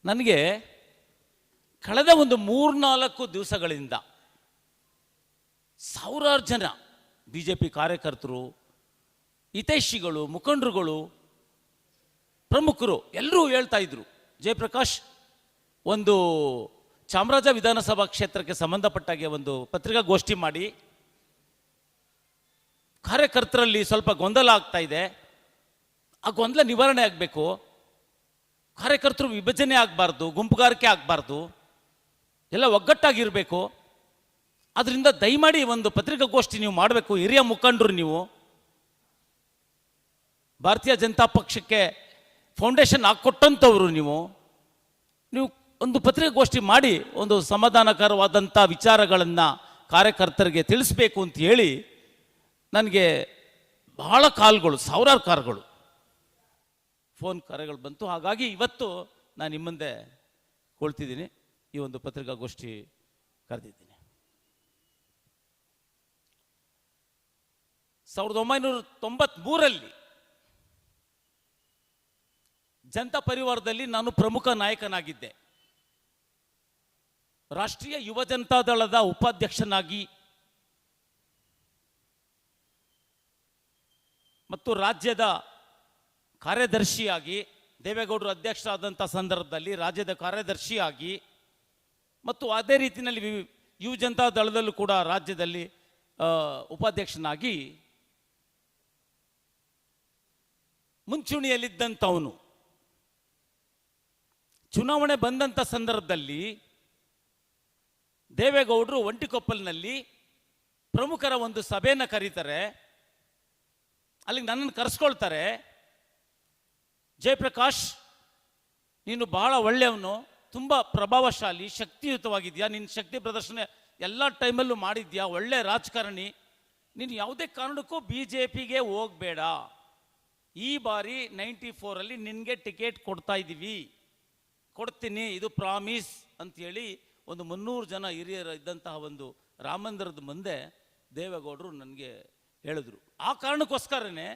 ನನಗೆ ಕಳೆದ ಒಂದು 3-4 ದಿವಸಗಳಿಂದ ಸಾವಿರಾರು ಜನ ಬಿ ಜೆ ಪಿ ಕಾರ್ಯಕರ್ತರು, ಹಿತೈಷಿಗಳು, ಮುಖಂಡರುಗಳು, ಪ್ರಮುಖರು ಎಲ್ಲರೂ ಹೇಳ್ತಾ ಇದ್ರು, ಜಯಪ್ರಕಾಶ್ ಒಂದು ಚಾಮರಾಜ ವಿಧಾನಸಭಾ ಕ್ಷೇತ್ರಕ್ಕೆ ಸಂಬಂಧಪಟ್ಟಾಗೆ ಒಂದು ಪತ್ರಿಕಾಗೋಷ್ಠಿ ಮಾಡಿ, ಕಾರ್ಯಕರ್ತರಲ್ಲಿ ಸ್ವಲ್ಪ ಗೊಂದಲ ಆಗ್ತಾ ಇದೆ, ಆ ಗೊಂದಲ ನಿವಾರಣೆ ಆಗಬೇಕು, ಕಾರ್ಯಕರ್ತರು ವಿಭಜನೆ ಆಗಬಾರ್ದು, ಗುಂಪುಗಾರಿಕೆ ಆಗಬಾರ್ದು, ಎಲ್ಲ ಒಗ್ಗಟ್ಟಾಗಿರಬೇಕು, ಅದರಿಂದ ದಯಮಾಡಿ ಒಂದು ಪತ್ರಿಕಾಗೋಷ್ಠಿ ನೀವು ಮಾಡಬೇಕು, ಹಿರಿಯ ಮುಖಂಡರು ನೀವು, ಭಾರತೀಯ ಜನತಾ ಪಕ್ಷಕ್ಕೆ ಫೌಂಡೇಶನ್ ಹಾಕ್ಕೊಟ್ಟಂಥವ್ರು ನೀವು ಒಂದು ಪತ್ರಿಕಾಗೋಷ್ಠಿ ಮಾಡಿ ಒಂದು ಸಮಾಧಾನಕರವಾದಂಥ ವಿಚಾರಗಳನ್ನು ಕಾರ್ಯಕರ್ತರಿಗೆ ತಿಳಿಸ್ಬೇಕು ಅಂತ ಹೇಳಿ ನನಗೆ ಬಹಳ ಕಾಲ್ಗಳು, ಸಾವಿರಾರು ಕಾಲ್ಗಳು, ಫೋನ್ ಕರೆಗಳು ಬಂತು. ಹಾಗಾಗಿ ಇವತ್ತು ನಾನು ನಿಮ್ಮ ಮುಂದೆ ಕೊಳ್ತಿದ್ದೀನಿ, ಈ ಒಂದು ಪತ್ರಿಕಾಗೋಷ್ಠಿ ಕರೆದಿದ್ದೀನಿ. 1993ರಲ್ಲಿ ಜನತಾ ಪರಿವಾರದಲ್ಲಿ ನಾನು ಪ್ರಮುಖ ನಾಯಕನಾಗಿದ್ದೆ. ರಾಷ್ಟ್ರೀಯ ಯುವ ಜನತಾದಳದ ಉಪಾಧ್ಯಕ್ಷನಾಗಿ ಮತ್ತು ರಾಜ್ಯದ ಕಾರ್ಯದರ್ಶಿಯಾಗಿ, ದೇವೇಗೌಡರು ಅಧ್ಯಕ್ಷರಾದಂಥ ಸಂದರ್ಭದಲ್ಲಿ ರಾಜ್ಯದ ಕಾರ್ಯದರ್ಶಿಯಾಗಿ ಮತ್ತು ಅದೇ ರೀತಿಯಲ್ಲಿ ಯುವ ಜನತಾದಳದಲ್ಲೂ ಕೂಡ ರಾಜ್ಯದಲ್ಲಿ ಉಪಾಧ್ಯಕ್ಷನಾಗಿ ಮುಂಚೂಣಿಯಲ್ಲಿದ್ದಂಥವನು. ಚುನಾವಣೆ ಬಂದಂಥ ಸಂದರ್ಭದಲ್ಲಿ ದೇವೇಗೌಡರು ಒಂಟಿಕೊಪ್ಪಲಿನಲ್ಲಿ ಪ್ರಮುಖರ ಒಂದು ಸಭೆಯನ್ನು ಕರೀತಾರೆ. ಅಲ್ಲಿಗೆ ನನ್ನನ್ನು ಕರೆಸ್ಕೊಳ್ತಾರೆ. ಜಯಪ್ರಕಾಶ್, ನೀನು ಬಹಳ ಒಳ್ಳೆಯವನು, ತುಂಬ ಪ್ರಭಾವಶಾಲಿ, ಶಕ್ತಿಯುತವಾಗಿದೆಯಾ, ನಿನ್ನ ಶಕ್ತಿ ಪ್ರದರ್ಶನ ಎಲ್ಲ ಟೈಮಲ್ಲೂ ಮಾಡಿದ್ಯಾ, ಒಳ್ಳೆ ರಾಜಕಾರಣಿ, ನೀನು ಯಾವುದೇ ಕಾರಣಕ್ಕೂ BJPಗೆ ಹೋಗಬೇಡ, ಈ ಬಾರಿ 94ರಲ್ಲಿ ನಿನಗೆ ಟಿಕೆಟ್ ಕೊಡ್ತಾ ಇದ್ದೀವಿ, ಕೊಡ್ತೀನಿ, ಇದು ಪ್ರಾಮಿಸ್ ಅಂತೇಳಿ ಒಂದು 300 ಜನ ಹಿರಿಯರು ಇದ್ದಂತಹ ಒಂದು ರಾಮಮಂದಿರದ ಮುಂದೆ ದೇವೇಗೌಡರು ನನಗೆ ಹೇಳಿದ್ರು. ಆ ಕಾರಣಕ್ಕೋಸ್ಕರನೇ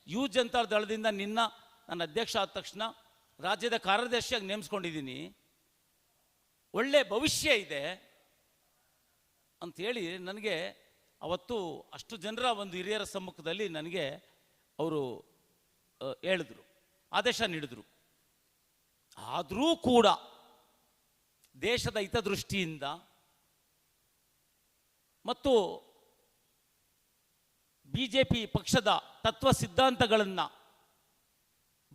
ಯುವ ಜನತಾ ದಳದಿಂದ ನನ್ನ ಅಧ್ಯಕ್ಷ ಆದ ತಕ್ಷಣ ರಾಜ್ಯದ ಕಾರ್ಯದರ್ಶಿಯಾಗಿ ನೇಮಿಸ್ಕೊಂಡಿದ್ದೀನಿ, ಒಳ್ಳೆ ಭವಿಷ್ಯ ಇದೆ ಅಂಥೇಳಿ ನನಗೆ ಅವತ್ತು ಅಷ್ಟು ಜನರ ಒಂದು ಹಿರಿಯರ ಸಮ್ಮುಖದಲ್ಲಿ ನನಗೆ ಅವರು ಹೇಳಿದ್ರು, ಆದೇಶ ನೀಡಿದ್ರು. ಆದರೂ ಕೂಡ ದೇಶದ ಹಿತದೃಷ್ಟಿಯಿಂದ ಮತ್ತು BJP ಪಕ್ಷದ ತತ್ವ ಸಿದ್ಧಾಂತಗಳನ್ನು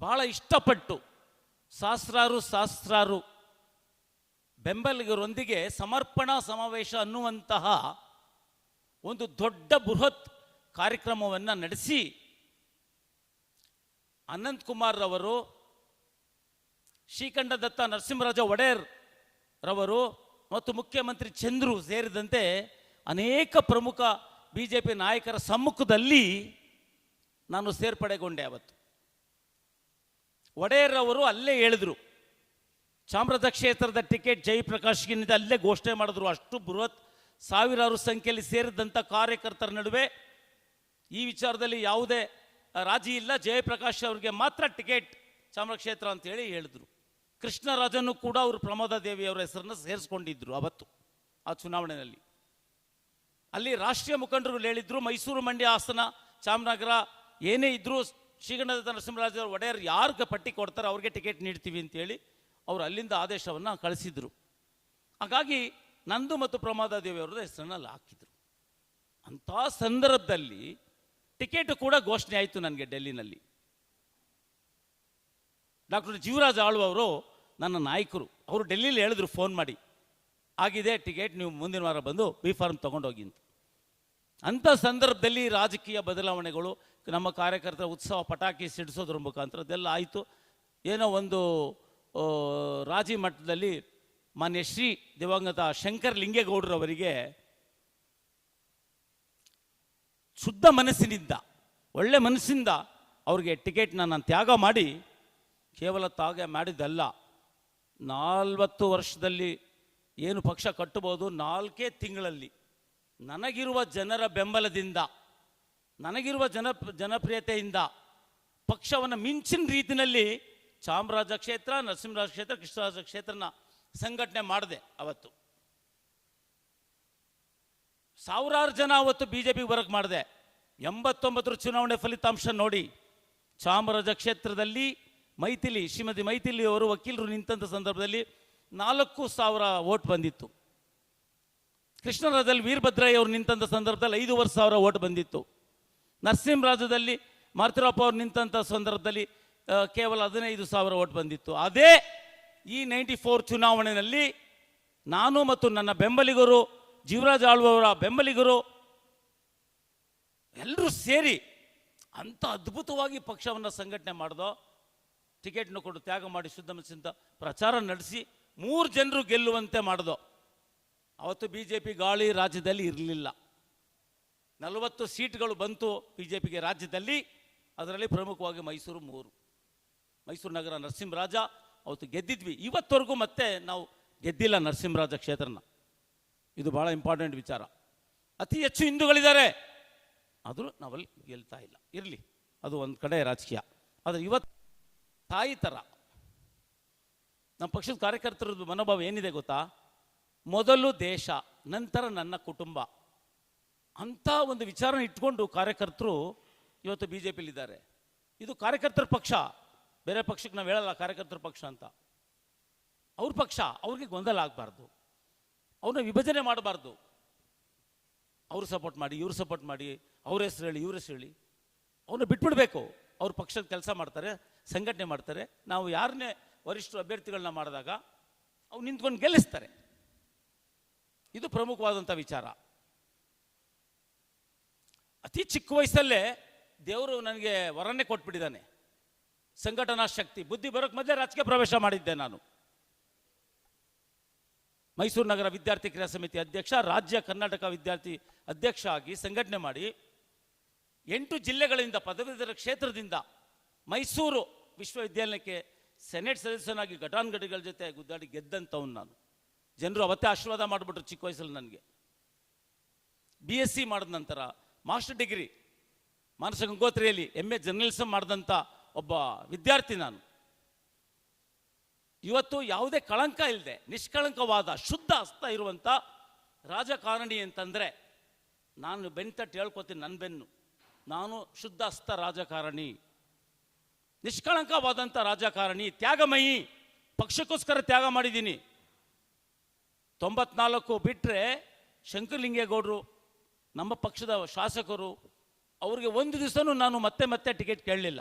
ಬಹಳ ಇಷ್ಟಪಟ್ಟು ಸಹಸ್ರಾರು ಬೆಂಬಲಿಗರೊಂದಿಗೆ ಸಮರ್ಪಣಾ ಸಮಾವೇಶ ಅನ್ನುವಂತಹ ಒಂದು ದೊಡ್ಡ ಬೃಹತ್ ಕಾರ್ಯಕ್ರಮವನ್ನು ನಡೆಸಿ ಅನಂತಕುಮಾರ್ ರವರು, ಶ್ರೀಕಂಠದತ್ತ ನರಸಿಂಹರಾಜ ಒಡೆಯರ್ ರವರು ಮತ್ತು ಮುಖ್ಯಮಂತ್ರಿ ಚಂದ್ರು ಸೇರಿದಂತೆ ಅನೇಕ ಪ್ರಮುಖ BJP ನಾಯಕರ ಸಮ್ಮುಖದಲ್ಲಿ ನಾನು ಸೇರ್ಪಡೆಗೊಂಡೆ. ಅವತ್ತು ಒಡೆಯರ್ ಅವರು ಅಲ್ಲೇ ಹೇಳಿದ್ರು, ಚಾಮರಾಜ ಕ್ಷೇತ್ರದ ಟಿಕೆಟ್ ಜಯಪ್ರಕಾಶ್ಗಿನಿಂದ ಅಲ್ಲೇ ಘೋಷಣೆ ಮಾಡಿದ್ರು. ಅಷ್ಟು ಬೃಹತ್ ಸಾವಿರಾರು ಸಂಖ್ಯೆಯಲ್ಲಿ ಸೇರಿದಂಥ ಕಾರ್ಯಕರ್ತರ ನಡುವೆ ಈ ವಿಚಾರದಲ್ಲಿ ಯಾವುದೇ ರಾಜಿ ಇಲ್ಲ, ಜಯಪ್ರಕಾಶ್ ಅವರಿಗೆ ಮಾತ್ರ ಟಿಕೆಟ್ ಚಾಮರಾಜ ಕ್ಷೇತ್ರ ಅಂತೇಳಿ ಹೇಳಿದ್ರು. ಕೃಷ್ಣರಾಜನ್ನು ಕೂಡ ಅವರು ಪ್ರಮೋದ ದೇವಿ ಅವರ ಹೆಸರನ್ನು ಸೇರಿಸ್ಕೊಂಡಿದ್ರು. ಅವತ್ತು ಆ ಚುನಾವಣೆಯಲ್ಲಿ ಅಲ್ಲಿ ರಾಷ್ಟ್ರೀಯ ಮುಖಂಡರು ಹೇಳಿದ್ರು, ಮೈಸೂರು, ಮಂಡ್ಯ, ಹಾಸನ, ಚಾಮನಗರ ಏನೇ ಇದ್ರೂ ಶ್ರೀಕಂಠದತ್ತ ನರಸಿಂಹರಾಜ ಒಡೆಯರ್ ಯಾರಿಗೆ ಪಟ್ಟಿ ಕೊಡ್ತಾರೆ ಅವ್ರಿಗೆ ಟಿಕೆಟ್ ನೀಡ್ತೀವಿ ಅಂತೇಳಿ ಅವರು ಅಲ್ಲಿಂದ ಆದೇಶವನ್ನು ಕಳಿಸಿದ್ರು. ಹಾಗಾಗಿ ನಂದು ಮತ್ತು ಪ್ರಮೋದ ದೇವಿ ಅವರ ಹೆಸರನ್ನು ಅಲ್ಲಿ ಹಾಕಿದ್ರು. ಅಂಥ ಸಂದರ್ಭದಲ್ಲಿ ಟಿಕೆಟ್ ಕೂಡ ಘೋಷಣೆ ಆಯಿತು ನನಗೆ ಡೆಲ್ಲಿನಲ್ಲಿ. ಡಾಕ್ಟರ್ ಜೀವರಾಜ್ ಆಳ್ವ ಅವರು ನನ್ನ ನಾಯಕರು, ಅವರು ಡೆಲ್ಲಿಲಿ ಹೇಳಿದ್ರು ಫೋನ್ ಮಾಡಿ, ಆಗಿದೆ ಟಿಕೆಟ್, ನೀವು ಮುಂದಿನ ವಾರ ಬಂದು B ಫಾರ್ಮ್ ತೊಗೊಂಡೋಗಿ ಅಂತ. ಅಂಥ ಸಂದರ್ಭದಲ್ಲಿ ರಾಜಕೀಯ ಬದಲಾವಣೆಗಳು, ನಮ್ಮ ಕಾರ್ಯಕರ್ತರ ಉತ್ಸವ ಪಟಾಕಿ ಸಿಡಿಸೋದ್ರ ಮುಖಾಂತರ ಅದೆಲ್ಲ ಆಯಿತು. ಏನೋ ಒಂದು ರಾಜಿ ಮಟ್ಟದಲ್ಲಿ ಮಾನ್ಯ ಶ್ರೀ ದಿವಂಗತ ಶಂಕರ್ ಲಿಂಗೇಗೌಡರವರಿಗೆ ಶುದ್ಧ ಮನಸ್ಸಿನಿಂದ, ಒಳ್ಳೆ ಮನಸ್ಸಿಂದ ಅವ್ರಿಗೆ ಟಿಕೆಟ್ನ ನಾನು ತ್ಯಾಗ ಮಾಡಿ, ಕೇವಲ ತ್ಯಾಗ ಮಾಡಿದ್ದಲ್ಲ, 40 ವರ್ಷದಲ್ಲಿ ಏನು ಪಕ್ಷ ಕಟ್ಟಬಹುದು, 4 ತಿಂಗಳಲ್ಲಿ ನನಗಿರುವ ಜನರ ಬೆಂಬಲದಿಂದ, ನನಗಿರುವ ಜನಪ್ರಿಯತೆಯಿಂದ ಪಕ್ಷವನ್ನು ಮಿಂಚಿನ ರೀತಿಯಲ್ಲಿ ಚಾಮರಾಜ ಕ್ಷೇತ್ರ, ನರಸಿಂಹರಾಜ ಕ್ಷೇತ್ರ, ಕೃಷ್ಣರಾಜ ಕ್ಷೇತ್ರನ ಸಂಘಟನೆ ಮಾಡಿದೆ. ಅವತ್ತು ಸಾವಿರಾರು ಜನ ಅವತ್ತು ಬಿಜೆಪಿಗೆ ಬರಕ್ಕೆ ಮಾಡಿದೆ. 89 ಚುನಾವಣೆ ಫಲಿತಾಂಶ ನೋಡಿ. ಚಾಮರಾಜ ಕ್ಷೇತ್ರದಲ್ಲಿ ಶ್ರೀಮತಿ ಮೈಥಿಲಿ ಅವರು ವಕೀಲರು ನಿಂತ ಸಂದರ್ಭದಲ್ಲಿ 4,000 ವೋಟ್ ಬಂದಿತ್ತು. ಕೃಷ್ಣರಾಜದಲ್ಲಿ ವೀರಭದ್ರಯ್ಯ ಅವರು ನಿಂತ ಸಂದರ್ಭದಲ್ಲಿ 5,500 ವೋಟ್ ಬಂದಿತ್ತು. ನರಸಿಂಹರಾಜದಲ್ಲಿ ಮಾರುತಿರಪ್ಪ ಅವರು ನಿಂತ ಸಂದರ್ಭದಲ್ಲಿ ಕೇವಲ 15,000 ವೋಟ್ ಬಂದಿತ್ತು. ಅದೇ ಈ 94 ಚುನಾವಣೆಯಲ್ಲಿ ನಾನು ಮತ್ತು ನನ್ನ ಬೆಂಬಲಿಗರು, ಜೀವರಾಜ್ ಆಳ್ವವರ ಬೆಂಬಲಿಗರು ಎಲ್ಲರೂ ಸೇರಿ ಅಂಥ ಅದ್ಭುತವಾಗಿ ಪಕ್ಷವನ್ನು ಸಂಘಟನೆ ಮಾಡಿದೋ. ಟಿಕೆಟ್ನ ಕೊಟ್ಟು ತ್ಯಾಗ ಮಾಡಿ ಶುದ್ಧ ಮನಸ್ಸಿಂದ ಪ್ರಚಾರ ನಡೆಸಿ 3 ಜನರು ಗೆಲ್ಲುವಂತೆ ಮಾಡಿದೋ. ಅವತ್ತು ಬಿ ಜೆ ಪಿ ಗಾಳಿ ರಾಜ್ಯದಲ್ಲಿ ಇರಲಿಲ್ಲ. 40 ಸೀಟ್ಗಳು ಬಂತು ಬಿ ಜೆ ಪಿಗೆ ರಾಜ್ಯದಲ್ಲಿ. ಅದರಲ್ಲಿ ಪ್ರಮುಖವಾಗಿ ಮೈಸೂರು 3, ಮೈಸೂರು ನಗರ, ನರಸಿಂಹರಾಜ ಅವತ್ತು ಗೆದ್ದಿದ್ವಿ. ಇವತ್ತವರೆಗೂ ಮತ್ತೆ ನಾವು ಗೆದ್ದಿಲ್ಲ ನರಸಿಂಹರಾಜ ಕ್ಷೇತ್ರನ. ಇದು ಭಾಳ ಇಂಪಾರ್ಟೆಂಟ್ ವಿಚಾರ. ಅತಿ ಹೆಚ್ಚು ಹಿಂದೂಗಳಿದ್ದಾರೆ, ಆದರೂ ನಾವಲ್ಲಿ ಗೆಲ್ತಾ ಇಲ್ಲ. ಇರಲಿ, ಅದು ಒಂದು ಕಡೆ ರಾಜಕೀಯ. ಆದರೆ ಇವತ್ತು ತಾಯಿ ಥರ ನಮ್ಮ ಪಕ್ಷದ ಕಾರ್ಯಕರ್ತರದ್ದು ಮನೋಭಾವ ಏನಿದೆ ಗೊತ್ತಾ? ಮೊದಲು ದೇಶ, ನಂತರ ನನ್ನ ಕುಟುಂಬ ಅಂಥ ಒಂದು ವಿಚಾರನ ಇಟ್ಕೊಂಡು ಕಾರ್ಯಕರ್ತರು ಇವತ್ತು ಬಿ ಜೆ ಪಿಲಿದ್ದಾರೆ. ಇದು ಕಾರ್ಯಕರ್ತರ ಪಕ್ಷ, ಬೇರೆ ಪಕ್ಷಕ್ಕೆ ನಾವು ಹೇಳಲ್ಲ ಕಾರ್ಯಕರ್ತರ ಪಕ್ಷ ಅಂತ. ಅವ್ರ ಪಕ್ಷ, ಅವ್ರಿಗೆ ಗೊಂದಲ ಆಗಬಾರ್ದು, ಅವ್ರನ್ನ ವಿಭಜನೆ ಮಾಡಬಾರ್ದು. ಅವರು ಸಪೋರ್ಟ್ ಮಾಡಿ, ಇವ್ರು ಸಪೋರ್ಟ್ ಮಾಡಿ, ಅವ್ರ ಹೆಸರು ಹೇಳಿ, ಇವ್ರ ಹೆಸರು ಹೇಳಿ, ಅವ್ರನ್ನ ಬಿಟ್ಬಿಡ್ಬೇಕು. ಅವ್ರ ಪಕ್ಷದ ಕೆಲಸ ಮಾಡ್ತಾರೆ, ಸಂಘಟನೆ ಮಾಡ್ತಾರೆ. ನಾವು ಯಾರನ್ನೇ ವರಿಷ್ಠರು ಅಭ್ಯರ್ಥಿಗಳನ್ನ ಮಾಡಿದಾಗ ಅವ್ರು ನಿಂತ್ಕೊಂಡು ಗೆಲ್ಲಿಸ್ತಾರೆ. ಇದು ಪ್ರಮುಖವಾದಂಥ ವಿಚಾರ. ಅತಿ ಚಿಕ್ಕ ವಯಸ್ಸಲ್ಲೇ ದೇವರು ನನಗೆ ವರನ್ನೇ ಕೊಟ್ಬಿಟ್ಟಿದ್ದಾನೆ, ಸಂಘಟನಾ ಶಕ್ತಿ. ಬುದ್ಧಿ ಬರೋಕ್ಕೆ ಮೊದಲೇ ರಾಜಕೀಯ ಪ್ರವೇಶ ಮಾಡಿದ್ದೆ ನಾನು. ಮೈಸೂರು ನಗರ ವಿದ್ಯಾರ್ಥಿ ಕ್ರಿಯಾ ಸಮಿತಿ ಅಧ್ಯಕ್ಷ, ರಾಜ್ಯ ಕರ್ನಾಟಕ ವಿದ್ಯಾರ್ಥಿ ಅಧ್ಯಕ್ಷ ಆಗಿ ಸಂಘಟನೆ ಮಾಡಿ 8 ಜಿಲ್ಲೆಗಳಿಂದ, ಪದವೀಧರ ಕ್ಷೇತ್ರದಿಂದ ಮೈಸೂರು ವಿಶ್ವವಿದ್ಯಾಲಯಕ್ಕೆ ಸೆನೆಟ್ ಸದಸ್ಯನಾಗಿ ಘಟಾನುಘಟಿಗಳ ಜೊತೆ ಗುದ್ದಾಡಿ ಗೆದ್ದಂಥವ್ನು ನಾನು. ಜನರು ಅವತ್ತೇ ಆಶೀರ್ವಾದ ಮಾಡಿಬಿಟ್ರು ಚಿಕ್ಕ ವಯಸ್ಸಲ್ಲಿ ನನಗೆ. BSc ಮಾಡಿದ ನಂತರ ಮಾಸ್ಟರ್ ಡಿಗ್ರಿ ಮಾನಸ ಗಂಗೋತ್ರಿಯಲ್ಲಿ MA ಜರ್ನಲಿಸಮ್ ಮಾಡಿದಂಥ ಒಬ್ಬ ವಿದ್ಯಾರ್ಥಿ ನಾನು. ಇವತ್ತು ಯಾವುದೇ ಕಳಂಕ ಇಲ್ಲದೆ ನಿಷ್ಕಳಂಕವಾದ ಶುದ್ಧ ಹಸ್ತ ಇರುವಂಥ ರಾಜಕಾರಣಿ ಅಂತಂದರೆ ನಾನು ಬೆನ್ನು ತಟ್ಟು ಹೇಳ್ಕೊತೀನಿ. ನನ್ನ ಬೆನ್ನು, ನಾನು ಶುದ್ಧ ಹಸ್ತ ರಾಜಕಾರಣಿ, ನಿಷ್ಕಳಂಕವಾದಂಥ ರಾಜಕಾರಣಿ, ತ್ಯಾಗಮಯಿ. ಪಕ್ಷಕ್ಕೋಸ್ಕರ ತ್ಯಾಗ ಮಾಡಿದ್ದೀನಿ. 94 ಬಿಟ್ಟರೆ ಶಂಕರಲಿಂಗೇಗೌಡರು ನಮ್ಮ ಪಕ್ಷದ ಶಾಸಕರು, ಅವ್ರಿಗೆ ಒಂದು ದಿವಸನೂ ನಾನು ಮತ್ತೆ ಟಿಕೆಟ್ ಕೇಳಲಿಲ್ಲ.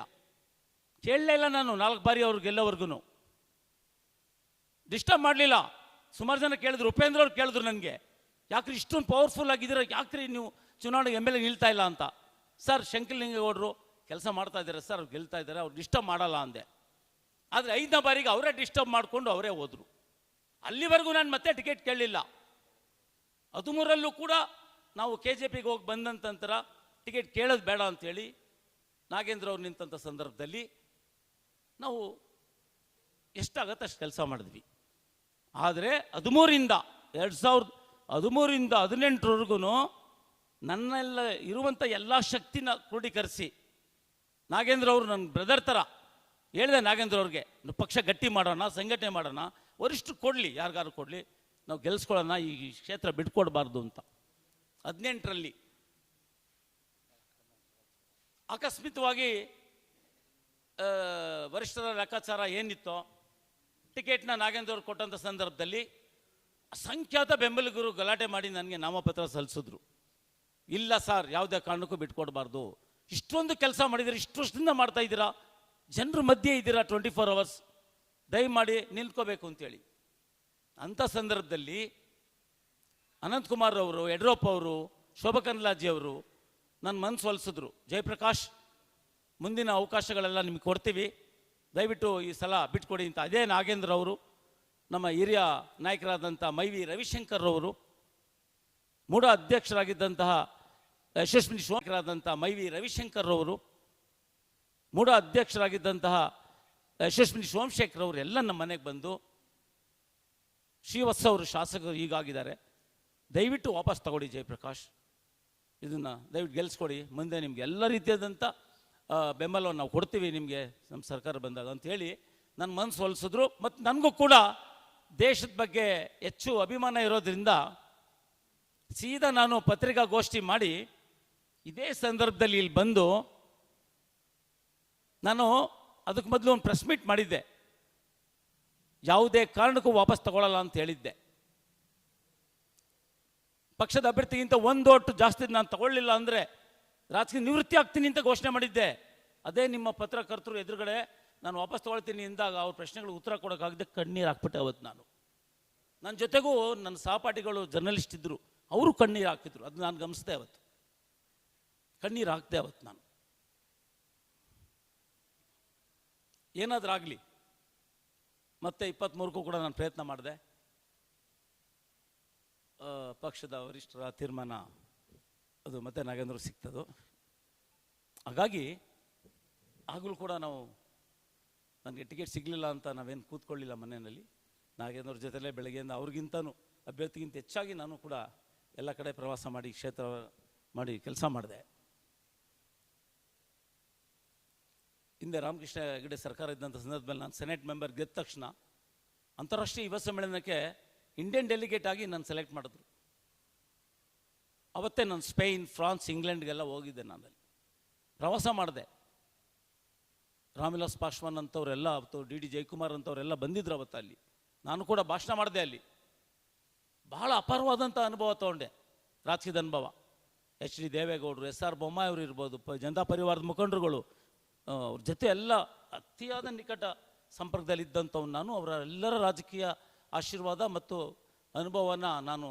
ನಾನು 4 ಬಾರಿ ಅವ್ರು ಗೆಲ್ಲೋವರೆಗೂ ಡಿಸ್ಟರ್ಬ್ ಮಾಡಲಿಲ್ಲ. ಸುಮಾರು ಜನ ಕೇಳಿದ್ರು, ಉಪೇಂದ್ರ ಅವ್ರು ಕೇಳಿದ್ರು ನನಗೆ, ಯಾಕ್ರಿ ಇಷ್ಟೊಂದು ಪವರ್ಫುಲ್ ಆಗಿದ್ದೀರ, ಯಾಕ್ರಿ ನೀವು ಚುನಾವಣೆಗೆ MLA ನಿಲ್ತಾ ಇಲ್ಲ ಅಂತ. ಸರ್, ಶಂಕರಲಿಂಗೇಗೌಡರು ಕೆಲಸ ಮಾಡ್ತಾ ಇದ್ದಾರೆ ಸರ್, ಅವ್ರು ಗೆಲ್ತಾ ಇದ್ದಾರೆ, ಅವ್ರು ಡಿಸ್ಟರ್ಬ್ ಮಾಡಲ್ಲ ಅಂದೆ. ಆದರೆ 5ನೇ ಬಾರಿಗೆ ಅವರೇ ಡಿಸ್ಟರ್ಬ್ ಮಾಡಿಕೊಂಡು ಅವರೇ ಹೋದರು. ಅಲ್ಲಿವರೆಗೂ ನಾನು ಮತ್ತೆ ಟಿಕೆಟ್ ಕೇಳಲಿಲ್ಲ. 13ರಲ್ಲೂ ಕೂಡ ನಾವು KJPಗೆ ಹೋಗಿ ಬಂದಂತ ನಂತರ ಟಿಕೆಟ್ ಕೇಳೋದು ಬೇಡ ಅಂಥೇಳಿ ನಾಗೇಂದ್ರ ಅವ್ರು ನಿಂತ ಸಂದರ್ಭದಲ್ಲಿ ನಾವು ಎಷ್ಟಾಗತ್ತೆ ಅಷ್ಟು ಕೆಲಸ ಮಾಡಿದ್ವಿ. ಆದರೆ 2013ರಿಂದ 2018ರವರೆಗೂ ನನ್ನೆಲ್ಲ ಇರುವಂಥ ಎಲ್ಲ ಶಕ್ತಿನ ಕ್ರೋಢೀಕರಿಸಿ, ನಾಗೇಂದ್ರ ಅವರು ನನ್ನ ಬ್ರದರ್ ಥರ ಹೇಳಿದೆ. ನಾಗೇಂದ್ರ ಅವ್ರಿಗೆ ಪಕ್ಷ ಗಟ್ಟಿ ಮಾಡೋಣ, ಸಂಘಟನೆ ಮಾಡೋಣ, ವರಿಷ್ಠರು ಕೊಡಲಿ, ಯಾರಿಗಾರು ಕೊಡಲಿ, ನಾವು ಗೆಲ್ಲಿಸ್ಕೊಳ್ಳೋಣ, ಈ ಕ್ಷೇತ್ರ ಬಿಟ್ಕೊಡ್ಬಾರ್ದು ಅಂತ. 18ರಲ್ಲಿ ಆಕಸ್ಮಿಕವಾಗಿ ವರಿಷ್ಠರ ಲೆಕ್ಕಾಚಾರ ಏನಿತ್ತೋ ಟಿಕೆಟ್ನ ನಾಗೇಂದ್ರ ಅವ್ರು ಕೊಟ್ಟಂಥ ಸಂದರ್ಭದಲ್ಲಿ ಅಸಂಖ್ಯಾತ ಬೆಂಬಲಿಗರು ಗಲಾಟೆ ಮಾಡಿ ನನಗೆ ನಾಮಪತ್ರ ಸಲ್ಲಿಸಿದ್ರು. ಇಲ್ಲ ಸರ್, ಯಾವುದೇ ಕಾರಣಕ್ಕೂ ಬಿಟ್ಕೊಡ್ಬಾರ್ದು, ಇಷ್ಟೊಂದು ಕೆಲಸ ಮಾಡಿದ್ದೀರಾ, ಇಷ್ಟು ವರ್ಷದಿಂದ ಮಾಡ್ತಾ ಇದ್ದೀರಾ, ಜನರ ಮಧ್ಯೆ ಇದ್ದೀರಾ 24 hours, ದಯಮಾಡಿ ನಿಲ್ಕೋಬೇಕು ಅಂತೇಳಿ. ಅಂಥ ಸಂದರ್ಭದಲ್ಲಿ ಅನಂತಕುಮಾರ್ ಅವರು, ಯಡಿಯೂರಪ್ಪ ಅವರು, ಶೋಭಾ ಕರಂದ್ಲಾಜೆ ಅವರು ನನ್ನ ಮನಸ್ಸು ಒಲಿಸಿದ್ರು. ಜಯಪ್ರಕಾಶ್, ಮುಂದಿನ ಅವಕಾಶಗಳೆಲ್ಲ ನಿಮಗೆ ಕೊಡ್ತೀವಿ, ದಯವಿಟ್ಟು ಈ ಸಲ ಬಿಟ್ಕೊಡಿ ಅಂತ. ಅದೇ ನಾಗೇಂದ್ರ ಅವರು, ನಮ್ಮ ಹಿರಿಯ ನಾಯಕರಾದಂಥ ಮೈವಿ ರವಿಶಂಕರ್ ಅವರು, ಮೂಡ ಅಧ್ಯಕ್ಷರಾಗಿದ್ದಂತಹ ಯಶಸ್ವಿನಿ ಶಿವರಾದಂಥ ಮೈವಿ ರವಿಶಂಕರ್ ಅವರು, ಮೂಡ ಅಧ್ಯಕ್ಷರಾಗಿದ್ದಂತಹ ಯಶಸ್ವಿನಿ ಸೋಮಶೇಖರ್ ಅವರು ಎಲ್ಲ ನಮ್ಮ ಮನೆಗೆ ಬಂದು, ಶ್ರೀವತ್ಸ ಅವರು ಶಾಸಕರು ಈಗಾಗಿದ್ದಾರೆ, ದಯವಿಟ್ಟು ವಾಪಸ್ ತಗೊಳ್ಳಿ ಜಯಪ್ರಕಾಶ್, ಇದನ್ನು ದಯವಿಟ್ಟು ಗೆಲ್ಲಿಸ್ಕೊಡಿ, ಮುಂದೆ ನಿಮ್ಗೆ ಎಲ್ಲ ರೀತಿಯಾದಂಥ ಬೆಂಬಲವನ್ನು ನಾವು ಕೊಡ್ತೀವಿ ನಿಮಗೆ ನಮ್ಮ ಸರ್ಕಾರ ಬಂದಾಗ ಅಂಥೇಳಿ ನನ್ನ ಮನಸ್ಸು ಒಲಿಸಿದ್ರು. ಮತ್ತು ನನಗೂ ಕೂಡ ದೇಶದ ಬಗ್ಗೆ ಹೆಚ್ಚು ಅಭಿಮಾನ ಇರೋದ್ರಿಂದ ಸೀದಾ ನಾನು ಪತ್ರಿಕಾಗೋಷ್ಠಿ ಮಾಡಿ ಇದೇ ಸಂದರ್ಭದಲ್ಲಿ ಇಲ್ಲಿ ಬಂದು ನಾನು ಅದಕ್ಕೆ ಮೊದಲು ಒಂದು ಪ್ರೆಸ್ ಮೀಟ್ ಮಾಡಿದ್ದೆ. ಯಾವುದೇ ಕಾರಣಕ್ಕೂ ವಾಪಸ್ ತಗೊಳ್ಳಲ್ಲ ಅಂತ ಹೇಳಿದ್ದೆ. ಪಕ್ಷದ ಅಭ್ಯರ್ಥಿಗಿಂತ ಒಂದು ಓಟು ಜಾಸ್ತಿ ನಾನು ತಗೊಳ್ಳಿಲ್ಲ ಅಂದರೆ ರಾಜಕೀಯ ನಿವೃತ್ತಿ ಆಗ್ತೀನಿ ಅಂತ ಘೋಷಣೆ ಮಾಡಿದ್ದೆ. ಅದೇ ನಿಮ್ಮ ಪತ್ರಕರ್ತರು ಎದುರುಗಡೆ ನಾನು ವಾಪಸ್ ತಗೊಳ್ತೀನಿ ಎಂದಾಗ ಅವ್ರ ಪ್ರಶ್ನೆಗಳಿಗೆ ಉತ್ತರ ಕೊಡೋಕ್ಕಾಗದೆ ಕಣ್ಣೀರು ಹಾಕ್ಬಿಟ್ಟೆ ಅವತ್ತು ನಾನು. ನನ್ನ ಜೊತೆಗೂ ನನ್ನ ಸಹಪಾಠಿಗಳು ಜರ್ನಲಿಸ್ಟ್ ಇದ್ದರು, ಅವರು ಕಣ್ಣೀರು ಹಾಕ್ತಿದ್ರು. ಅದು ನಾನು ಗಮನಿಸಿದೆ ಅವತ್ತು, ಕಣ್ಣೀರು ಹಾಕ್ದೆ ಅವತ್ತು ನಾನು. ಏನಾದರೂ ಆಗಲಿ ಮತ್ತೆ 23ಕ್ಕೂ ಕೂಡ ನಾನು ಪ್ರಯತ್ನ ಮಾಡಿದೆ. ಪಕ್ಷದ ವರಿಷ್ಠರ ತೀರ್ಮಾನ ಅದು ಮತ್ತೆ ನಾಗೇಂದ್ರ ಸಿಗ್ತದೋ. ಹಾಗಾಗಿ ಆಗಲೂ ಕೂಡ ನನಗೆ ಟಿಕೆಟ್ ಸಿಗಲಿಲ್ಲ ಅಂತ ನಾವೇನು ಕೂತ್ಕೊಳ್ಳಿಲ್ಲ ಮನೆಯಲ್ಲಿ. ನಾಗೇಂದ್ರ ಜೊತೆಲೇ ಬೆಳಗ್ಗೆಯಿಂದ ಅವ್ರಿಗಿಂತನೂ ಅಭ್ಯರ್ಥಿಗಿಂತ ಹೆಚ್ಚಾಗಿ ನಾನು ಕೂಡ ಎಲ್ಲ ಕಡೆ ಪ್ರವಾಸ ಮಾಡಿ ಕ್ಷೇತ್ರ ಮಾಡಿ ಕೆಲಸ ಮಾಡಿದೆ. ಹಿಂದೆ ರಾಮಕೃಷ್ಣ ಹೆಗಡೆ ಸರ್ಕಾರ ಇದ್ದಂಥ ಸಂದರ್ಭದಲ್ಲಿ ನಾನು ಸೆನೆಟ್ ಮೆಂಬರ್ ಗೆದ್ದ ತಕ್ಷಣ ಅಂತಾರಾಷ್ಟ್ರೀಯ ಯುವ ಸಮ್ಮೇಳನಕ್ಕೆ ಇಂಡಿಯನ್ ಡೆಲಿಗೇಟ್ ಆಗಿ ನಾನು ಸೆಲೆಕ್ಟ್ ಮಾಡಿದ್ರು. ಅವತ್ತೇ ನಾನು ಸ್ಪೇನ್, ಫ್ರಾನ್ಸ್, ಇಂಗ್ಲೆಂಡ್ಗೆಲ್ಲ ಹೋಗಿದ್ದೆ. ನಾನಲ್ಲಿ ಪ್ರವಾಸ ಮಾಡಿದೆ. ರಾಮ್ವಿಲಾಸ್ ಪಾಸ್ವಾನ್ ಅಂತವರೆಲ್ಲ ಅವತ್ತು ಡಿ ಜಯಕುಮಾರ್ ಅಂತವರೆಲ್ಲ ಬಂದಿದ್ರು ಅವತ್ತು. ಅಲ್ಲಿ ನಾನು ಕೂಡ ಭಾಷಣ ಮಾಡಿದೆ. ಅಲ್ಲಿ ಬಹಳ ಅಪಾರವಾದಂಥ ಅನುಭವ ತೊಗೊಂಡೆ, ರಾಜಕೀಯದ ಅನುಭವ. HD ದೇವೇಗೌಡರು, SR ಬೊಮ್ಮಾಯಿ ಅವರು ಇರ್ಬೋದು, ಜನತಾ ಪರಿವಾರದ ಮುಖಂಡರುಗಳು, ಅವ್ರ ಜೊತೆ ಎಲ್ಲ ಅತಿಯಾದ ನಿಕಟ ಸಂಪರ್ಕದಲ್ಲಿದ್ದಂಥವ್ನು ನಾನು. ಅವರ ಎಲ್ಲರ ರಾಜಕೀಯ ಆಶೀರ್ವಾದ ಮತ್ತು ಅನುಭವವನ್ನು ನಾನು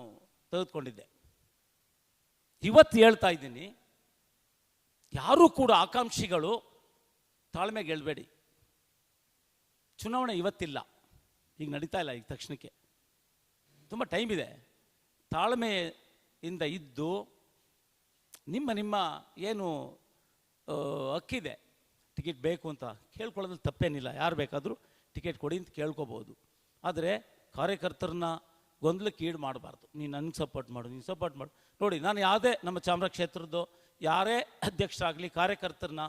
ತೆಗೆದುಕೊಂಡಿದ್ದೆ. ಇವತ್ತು ಹೇಳ್ತಾ ಇದ್ದೀನಿ, ಯಾರೂ ಕೂಡ ಆಕಾಂಕ್ಷಿಗಳು ತಾಳ್ಮೆಗೆ ಗೆಲ್ಬೇಡಿ. ಚುನಾವಣೆ ಇವತ್ತಿಲ್ಲ, ಈಗ ನಡೀತಾ ಇಲ್ಲ, ಈಗ ತಕ್ಷಣಕ್ಕೆ ತುಂಬ ಟೈಮ್ ಇದೆ. ತಾಳ್ಮೆಯಿಂದ ಇದ್ದು ನಿಮ್ಮ ಏನು ಹಕ್ಕಿದೆ, ಟಿಕೆಟ್ ಬೇಕು ಅಂತ ಕೇಳ್ಕೊಳ್ಳೋದ್ರಲ್ಲಿ ತಪ್ಪೇನಿಲ್ಲ. ಯಾರು ಬೇಕಾದರೂ ಟಿಕೆಟ್ ಕೊಡಿ ಅಂತ ಕೇಳ್ಕೊಬೋದು. ಆದರೆ ಕಾರ್ಯಕರ್ತರನ್ನ ಗೊಂದಲಕ್ಕೆ ಈಡು ಮಾಡಬಾರ್ದು. ನೀನು ನನಗೆ ಸಪೋರ್ಟ್ ಮಾಡು, ನೀನು ಸಪೋರ್ಟ್ ಮಾಡು. ನೋಡಿ, ನಾನು ಯಾವುದೇ ನಮ್ಮ ಚಾಮರಾಜ ಕ್ಷೇತ್ರದ್ದು ಯಾರೇ ಅಧ್ಯಕ್ಷರಾಗಲಿ ಕಾರ್ಯಕರ್ತರನ್ನ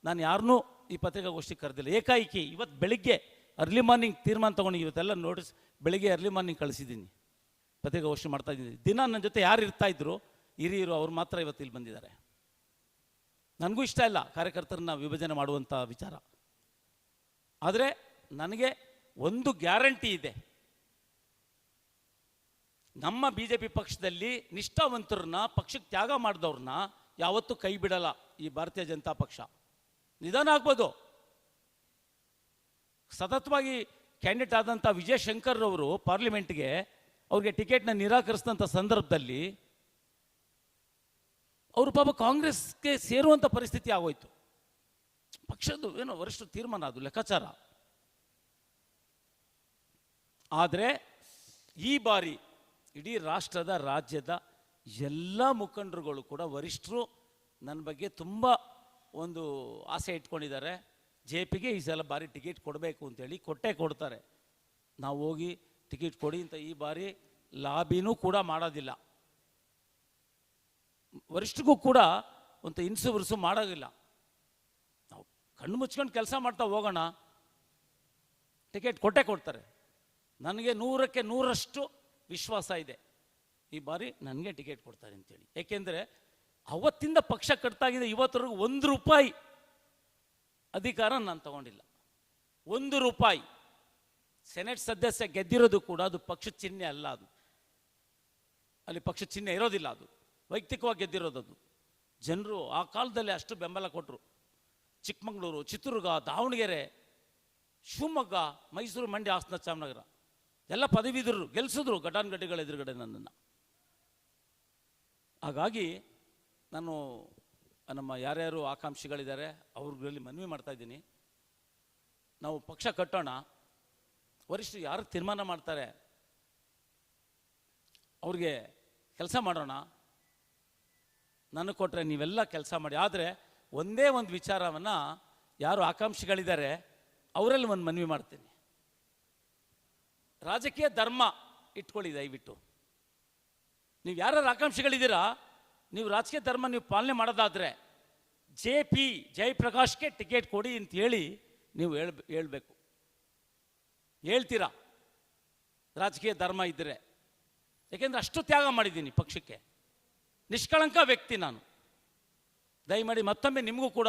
ನಾನು ಯಾರನ್ನೂ ಈ ಪತ್ರಿಕಾಗೋಷ್ಠಿಗೆ ಕರೆದಿಲ್ಲ. ಏಕಾಏಕಿ ಇವತ್ತು ಬೆಳಿಗ್ಗೆ ಅರ್ಲಿ ಮಾರ್ನಿಂಗ್ ತೀರ್ಮಾನ ತೊಗೊಂಡು ಇವತ್ತೆಲ್ಲ ನೋಟಿಸ್ ಬೆಳಿಗ್ಗೆ ಅರ್ಲಿ ಮಾರ್ನಿಂಗ್ ಕಳಿಸಿದ್ದೀನಿ, ಪತ್ರಿಕಾಗೋಷ್ಠಿ ಮಾಡ್ತಾ ಇದ್ದೀನಿ. ದಿನ ನನ್ನ ಜೊತೆ ಯಾರು ಇರ್ತಾಯಿದ್ರು ಹಿರಿಯರು, ಅವ್ರು ಮಾತ್ರ ಇವತ್ತು ಇಲ್ಲಿ ಬಂದಿದ್ದಾರೆ. ನನಗೂ ಇಷ್ಟ ಇಲ್ಲ ಕಾರ್ಯಕರ್ತರನ್ನ ವಿಭಜನೆ ಮಾಡುವಂಥ ವಿಚಾರ. ಆದರೆ ನನಗೆ ಒಂದು ಗ್ಯಾರಂಟಿ ಇದೆ, ನಮ್ಮ BJP ಪಕ್ಷದಲ್ಲಿ ನಿಷ್ಠಾವಂತರನ್ನ, ಪಕ್ಷಕ್ಕೆ ತ್ಯಾಗ ಮಾಡಿದವ್ರನ್ನ ಯಾವತ್ತೂ ಕೈ ಬಿಡಲ್ಲ ಈ ಭಾರತೀಯ ಜನತಾ ಪಕ್ಷ. ನಿಧಾನ ಆಗ್ಬೋದು. ಸತತವಾಗಿ ಕ್ಯಾಂಡಿಡೇಟ್ ಆದಂಥ ವಿಜಯ್ ಶಂಕರ್ ಅವರು ಪಾರ್ಲಿಮೆಂಟ್ಗೆ ಅವ್ರಿಗೆ ಟಿಕೆಟ್ನ ನಿರಾಕರಿಸಿದಂಥ ಸಂದರ್ಭದಲ್ಲಿ ಅವರು ಪಾಪ ಕಾಂಗ್ರೆಸ್ಗೆ ಸೇರುವಂಥ ಪರಿಸ್ಥಿತಿ ಆಗೋಯ್ತು. ಪಕ್ಷದ್ದು ಏನೋ ವರಿಷ್ಠ ತೀರ್ಮಾನ, ಅದು ಲೆಕ್ಕಾಚಾರ. ಆದರೆ ಈ ಬಾರಿ ಇಡೀ ರಾಷ್ಟ್ರದ, ರಾಜ್ಯದ ಎಲ್ಲ ಮುಖಂಡರುಗಳು ಕೂಡ ವರಿಷ್ಠರು ನನ್ನ ಬಗ್ಗೆ ತುಂಬ ಒಂದು ಆಸೆ ಇಟ್ಕೊಂಡಿದ್ದಾರೆ. JPಗೆ ಈ ಸಲ ಬಾರಿ ಟಿಕೆಟ್ ಕೊಡಬೇಕು ಅಂತೇಳಿ ಕೊಟ್ಟೇ ಕೊಡ್ತಾರೆ. ನಾವು ಹೋಗಿ ಟಿಕೆಟ್ ಕೊಡಿ ಅಂತ ಈ ಬಾರಿ ಲಾಬಿನೂ ಕೂಡ ಮಾಡೋದಿಲ್ಲ. ವರಿಷ್ಠಗೂ ಕೂಡ ಒಂದು ಇನ್ಸು ಬಿರುಸು ಮಾಡೋದಿಲ್ಲ. ನಾವು ಕಣ್ಣು ಮುಚ್ಕೊಂಡು ಕೆಲಸ ಮಾಡ್ತಾ ಹೋಗೋಣ, ಟಿಕೆಟ್ ಕೊಟ್ಟೇ ಕೊಡ್ತಾರೆ. ನನಗೆ 100ಕ್ಕೆ 100ರಷ್ಟು ವಿಶ್ವಾಸ ಇದೆ ಈ ಬಾರಿ ನನಗೆ ಟಿಕೆಟ್ ಕೊಡ್ತಾರೆ ಅಂತೇಳಿ. ಏಕೆಂದರೆ ಅವತ್ತಿಂದ ಪಕ್ಷ ಕಟ್ಟಾಗಿದೆ, ಇವತ್ತರೆಗೂ 1 ರೂಪಾಯಿ ಅಧಿಕಾರ ನಾನು ತಗೊಂಡಿಲ್ಲ. 1 ರೂಪಾಯಿ. ಸೆನೆಟ್ ಸದಸ್ಯ ಗೆದ್ದಿರೋದು ಕೂಡ ಅದು ಪಕ್ಷದ ಚಿಹ್ನೆ ಅಲ್ಲ, ಅದು ಅಲ್ಲಿ ಪಕ್ಷದ ಚಿಹ್ನೆ ಇರೋದಿಲ್ಲ, ಅದು ವೈಯಕ್ತಿಕವಾಗಿ ಗೆದ್ದಿರೋದು. ಅದು ಜನರು ಆ ಕಾಲದಲ್ಲಿ ಅಷ್ಟು ಬೆಂಬಲ ಕೊಟ್ಟರು. ಚಿಕ್ಕಮಗಳೂರು, ಚಿತ್ರದುರ್ಗ, ದಾವಣಗೆರೆ, ಶಿವಮೊಗ್ಗ, ಮೈಸೂರು, ಮಂಡ್ಯ, ಹಾಸನ, ಚಾಮನಗರ ಎಲ್ಲ ಪದವೀಧರರು ಗೆಲ್ಲಿಸಿದ್ರು ಘಟಾನುಘಟಿಗಳ ಎದುರುಗಡೆ ನನ್ನನ್ನು. ಹಾಗಾಗಿ ನಾನು ನಮ್ಮ ಯಾರ್ಯಾರು ಆಕಾಂಕ್ಷಿಗಳಿದ್ದಾರೆ ಅವ್ರಲ್ಲಿ ಮನವಿ ಮಾಡ್ತಾ ಇದ್ದೀನಿ, ನಾವು ಪಕ್ಷ ಕಟ್ಟೋಣ. ವರಿಷ್ಠರು ಯಾರು ತೀರ್ಮಾನ ಮಾಡ್ತಾರೆ ಅವ್ರಿಗೆ ಕೆಲಸ ಮಾಡೋಣ. ನನಗೆ ಕೊಟ್ಟರೆ ನೀವೆಲ್ಲ ಕೆಲಸ ಮಾಡಿ. ಆದರೆ ಒಂದೇ ಒಂದು ವಿಚಾರವನ್ನು ಯಾರು ಆಕಾಂಕ್ಷಿಗಳಿದ್ದಾರೆ ಅವರಲ್ಲಿ ಒಂದು ಮನವಿ ಮಾಡ್ತೀನಿ, ರಾಜಕೀಯ ಧರ್ಮ ಇಟ್ಕೊಳ್ಳಿ ದಯವಿಟ್ಟು. ನೀವು ಯಾರು ಆಕಾಂಕ್ಷಿಗಳಿದ್ದೀರಾ, ನೀವು ರಾಜಕೀಯ ಧರ್ಮ ನೀವು ಪಾಲನೆ ಮಾಡೋದಾದರೆ JP ಜಯಪ್ರಕಾಶ್ಗೆ ಟಿಕೆಟ್ ಕೊಡಿ ಅಂತ ಹೇಳಿ ನೀವು ಹೇಳ್ಬೇಕು. ಹೇಳ್ತೀರಾ ರಾಜಕೀಯ ಧರ್ಮ ಇದ್ದರೆ, ಯಾಕೆಂದರೆ ಅಷ್ಟು ತ್ಯಾಗ ಮಾಡಿದ್ದೀನಿ ಪಕ್ಷಕ್ಕೆ, ನಿಷ್ಕಳಂಕ ವ್ಯಕ್ತಿ ನಾನು. ದಯಮಾಡಿ ಮತ್ತೊಮ್ಮೆ ನಿಮಗೂ ಕೂಡ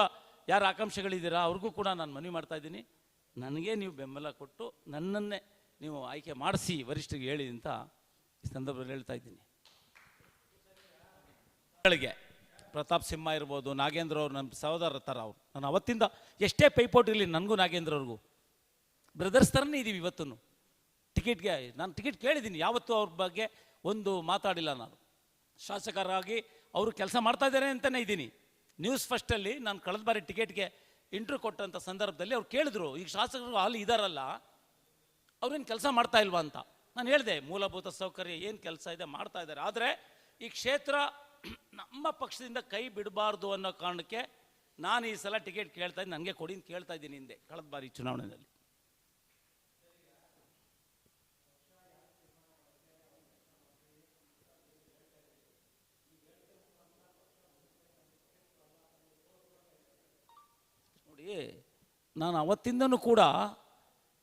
ಯಾರು ಆಕಾಂಕ್ಷೆಗಳಿದ್ದೀರಾ ಅವ್ರಿಗೂ ಕೂಡ ನಾನು ಮನವಿ ಮಾಡ್ತಾ ಇದ್ದೀನಿ, ನನಗೆ ನೀವು ಬೆಂಬಲ ಕೊಟ್ಟು ನನ್ನನ್ನೇ ನೀವು ಆಯ್ಕೆ ಮಾಡಿಸಿ ವರಿಷ್ಠರಿಗೆ ಹೇಳಿ ಅಂತ ಈ ಸಂದರ್ಭದಲ್ಲಿ ಹೇಳ್ತಾ ಇದ್ದೀನಿ. ಪ್ರತಾಪ್ ಸಿಂಹ ಇರ್ಬೋದು, ನಾಗೇಂದ್ರ ಅವರು ನನ್ನ ಸಹೋದರ ಥರ ಅವರು, ನಾನು ಅವತ್ತಿಂದ ಎಷ್ಟೇ ಪೈಪೋಟಿ ಇರಲಿ ನನಗೂ ನಾಗೇಂದ್ರ ಅವ್ರಿಗೂ ಬ್ರದರ್ಸ್ ಥರನೇ ಇದ್ದೀವಿ. ಇವತ್ತು ಟಿಕೆಟ್ಗೆ ನಾನು ಟಿಕೆಟ್ ಕೇಳಿದ್ದೀನಿ, ಯಾವತ್ತೂ ಅವ್ರ ಬಗ್ಗೆ ಒಂದು ಮಾತಾಡಿಲ್ಲ. ನಾನು ಶಾಸಕರಾಗಿ ಅವರು ಕೆಲಸ ಮಾಡ್ತಾ ಇದ್ದಾರೆ ಅಂತಲೇ ಇದ್ದೀನಿ. ನ್ಯೂಸ್ ಫಸ್ಟಲ್ಲಿ ನಾನು ಕಳೆದ ಬಾರಿ ಟಿಕೆಟ್ಗೆ ಇಂಟ್ರ್ಯೂ ಕೊಟ್ಟಂಥ ಸಂದರ್ಭದಲ್ಲಿ ಅವ್ರು ಕೇಳಿದ್ರು, ಈಗ ಶಾಸಕರು ಅಲ್ಲಿ ಇದ್ದಾರಲ್ಲ ಅವ್ರೇನು ಕೆಲಸ ಮಾಡ್ತಾ ಇಲ್ವಾ ಅಂತ. ನಾನು ಹೇಳಿದೆ, ಮೂಲಭೂತ ಸೌಕರ್ಯ ಏನು ಕೆಲಸ ಇದೆ ಮಾಡ್ತಾ ಇದ್ದಾರೆ, ಆದರೆ ಈ ಕ್ಷೇತ್ರ ನಮ್ಮ ಪಕ್ಷದಿಂದ ಕೈ ಬಿಡಬಾರ್ದು ಅನ್ನೋ ಕಾರಣಕ್ಕೆ ನಾನು ಈ ಸಲ ಟಿಕೆಟ್ ಕೇಳ್ತಾ ಇದ್ದೀನಿ, ನನಗೆ ಕೊಡಿ ಅಂತ ಕೇಳ್ತಾ ಇದ್ದೀನಿ. ಹಿಂದೆ ಕಳೆದ ಬಾರಿ ಚುನಾವಣೆಯಲ್ಲಿ ನೋಡಿ, ನಾನು ಅವತ್ತಿಂದನೂ ಕೂಡ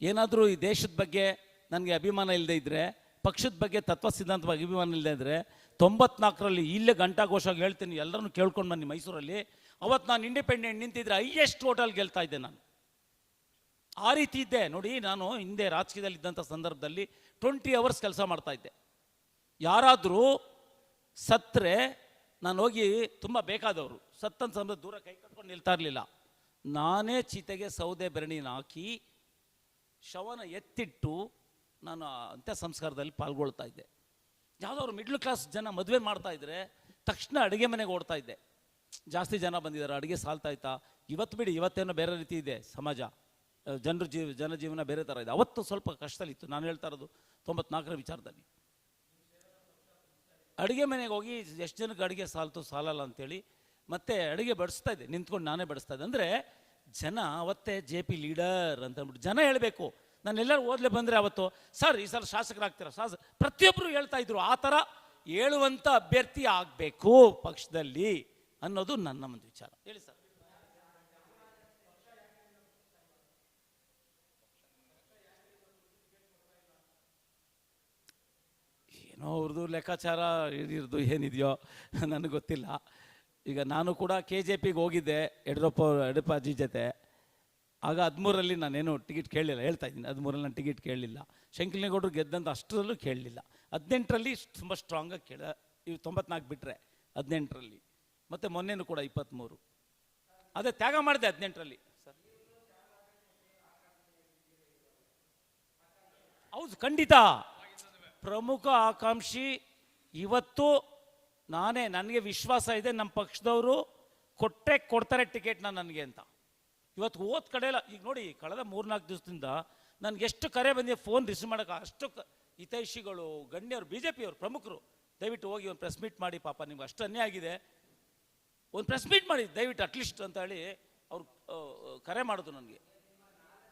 ಏನಾದರೂ ಈ ದೇಶದ ಬಗ್ಗೆ ನನಗೆ ಅಭಿಮಾನ ಇಲ್ಲದೆ ಇದ್ದರೆ, ಪಕ್ಷದ ಬಗ್ಗೆ ತತ್ವ ಸಿದ್ಧಾಂತ ಬಗ್ಗೆ ಅಭಿಮಾನ ಇಲ್ಲದೆ ಇದ್ದರೆ, 94ರಲ್ಲಿ ಇಲ್ಲೇ ಘಂಟಾಘೋಷವಾಗಿ ಹೇಳ್ತೀನಿ, ಎಲ್ಲರನ್ನೂ ಕೇಳ್ಕೊಂಡು ಬನ್ನಿ ಮೈಸೂರಲ್ಲಿ. ಅವತ್ತು ನಾನು ಇಂಡಿಪೆಂಡೆಂಟ್ ನಿಂತಿದ್ರೆ ಹೈಯೆಸ್ಟ್ ಟೋಟಲ್ ಗೆಲ್ತಾ ಇದ್ದೆ ನಾನು. ಆ ರೀತಿ ಇದ್ದೆ ನೋಡಿ. ನಾನು ಹಿಂದೆ ರಾಜಕೀಯದಲ್ಲಿ ಇದ್ದಂಥ ಸಂದರ್ಭದಲ್ಲಿ 20 hours ಕೆಲಸ ಮಾಡ್ತಾ ಇದ್ದೆ. ಯಾರಾದರೂ ಸತ್ತರೆ ನಾನು ಹೋಗಿ, ತುಂಬ ಬೇಕಾದವರು ಸತ್ತಂತ ಸಂದರ್ಭ ದೂರ ಕೈ ಕಟ್ಕೊಂಡು ನಿಲ್ತಾ ಇರಲಿಲ್ಲ. ನಾನೇ ಚೀತೆಗೆ ಸೌದೆ ಬೆರಣಿನ ಹಾಕಿ ಶವನ ಎತ್ತಿಟ್ಟು ನಾನು ಅಂತ್ಯ ಸಂಸ್ಕಾರದಲ್ಲಿ ಪಾಲ್ಗೊಳ್ತಾ ಇದ್ದೆ. ಯಾವುದಾದ್ರು ಮಿಡ್ಲ್ ಕ್ಲಾಸ್ ಜನ ಮದುವೆ ಮಾಡ್ತಾ ಇದ್ದರೆ ತಕ್ಷಣ ಅಡುಗೆ ಮನೆಗೆ ಓಡ್ತಾ ಇದ್ದೆ. ಜಾಸ್ತಿ ಜನ ಬಂದಿದ್ದಾರೆ, ಅಡುಗೆ ಸಾಲ್ತಾ ಇತ್ತಾ. ಇವತ್ತು ಬಿಡಿ, ಇವತ್ತೇನೋ ಬೇರೆ ರೀತಿ ಇದೆ ಸಮಾಜ, ಜನಜೀವನ ಬೇರೆ ಥರ ಇದೆ. ಅವತ್ತು ಸ್ವಲ್ಪ ಕಷ್ಟದಲ್ಲಿತ್ತು. ನಾನು ಹೇಳ್ತಾ ಇರೋದು 94ರ ವಿಚಾರದಲ್ಲಿ. ಅಡುಗೆ ಮನೆಗೆ ಹೋಗಿ ಎಷ್ಟು ಜನಕ್ಕೆ ಅಡುಗೆ ಸಾಲಲ್ಲ ಅಂತೇಳಿ ಮತ್ತೆ ಅಡುಗೆ ಬಡಿಸ್ತಾ ಇದ್ದೆ, ನಿಂತ್ಕೊಂಡು ನಾನೇ ಬಡಿಸ್ತಾ ಇದ್ದೆ. ಅಂದರೆ ಜನ ಅವತ್ತೇ JP ಲೀಡರ್ ಅಂತ ಅಂದ್ಬಿಟ್ಟು ಜನ ಹೇಳಬೇಕು. ನಾನು ಎಲ್ಲರೂ ಓದಲೇ ಬಂದರೆ ಅವತ್ತು, ಸರ್ ಈ ಸಲ ಶಾಸಕರಾಗ್ತೀರಾ, ಪ್ರತಿಯೊಬ್ಬರು ಹೇಳ್ತಾ ಇದ್ರು. ಆ ಥರ ಹೇಳುವಂಥ ಅಭ್ಯರ್ಥಿ ಆಗಬೇಕು ಪಕ್ಷದಲ್ಲಿ ಅನ್ನೋದು ನನ್ನ ಒಂದು ವಿಚಾರ. ಹೇಳಿ ಸರ್. ಏನೋ ಅವ್ರದ್ದು ಲೆಕ್ಕಾಚಾರ ಇರೋದು ಏನಿದೆಯೋ ನನಗೆ ಗೊತ್ತಿಲ್ಲ. ಈಗ ನಾನು ಕೂಡ KJPಗೆ ಹೋಗಿದ್ದೆ ಯಡಿಯೂರಪ್ಪಾಜಿ ಜೊತೆ. ಆಗ 13ರಲ್ಲಿ ನಾನೇನು ಟಿಕೆಟ್ ಕೇಳಲಿಲ್ಲ, ಹೇಳ್ತಾ ಇದ್ದೀನಿ. 13ರಲ್ಲಿ ನಾನು ಟಿಕೆಟ್ ಕೇಳಲಿಲ್ಲ. ಶಂಕರನಗೌಡರು ಗೆದ್ದಂಥ ಅಷ್ಟರಲ್ಲೂ ಕೇಳಲಿಲ್ಲ. 18ರಲ್ಲಿ ತುಂಬ ಸ್ಟ್ರಾಂಗಾಗಿ ಇವು 94 ಬಿಟ್ಟರೆ 18ರಲ್ಲಿ, ಮತ್ತು ಮೊನ್ನೆನೂ ಕೂಡ 23. ಅದೇ ತ್ಯಾಗ ಮಾಡಿದೆ 18ರಲ್ಲಿ ಸರ್. ಹೌದು, ಖಂಡಿತ ಪ್ರಮುಖ ಆಕಾಂಕ್ಷಿ ಇವತ್ತು ನಾನೇ. ನನಗೆ ವಿಶ್ವಾಸ ಇದೆ ನಮ್ಮ ಪಕ್ಷದವರು ಕೊಡ್ತಾರೆ ಟಿಕೆಟ್ನ ನನಗೆ ಅಂತ. ಇವತ್ತು ಹೋದ ಕಡೆ ಎಲ್ಲ ಈಗ ನೋಡಿ, ಕಳೆದ 3-4 ದಿವಸದಿಂದ ನನಗೆ ಎಷ್ಟು ಕರೆ ಬಂದಿದೆ, ಫೋನ್ ರಿಸೀವ್ ಮಾಡೋಕೆ. ಅಷ್ಟು ಹಿತೈಷಿಗಳು, ಗಣ್ಯರು, BJP ಅವರು ಪ್ರಮುಖರು, ದಯವಿಟ್ಟು ಹೋಗಿ ಒಂದು ಪ್ರೆಸ್ ಮೀಟ್ ಮಾಡಿ, ಪಾಪ ನಿಮ್ಗೆ ಅಷ್ಟು ಅನ್ಯಾಯ ಆಗಿದೆ, ಒಂದು ಪ್ರೆಸ್ ಮೀಟ್ ಮಾಡಿ ದಯವಿಟ್ಟು ಅಟ್ಲೀಸ್ಟ್ ಅಂತ ಹೇಳಿ ಅವ್ರು ಕರೆ ಮಾಡೋದು ನನಗೆ.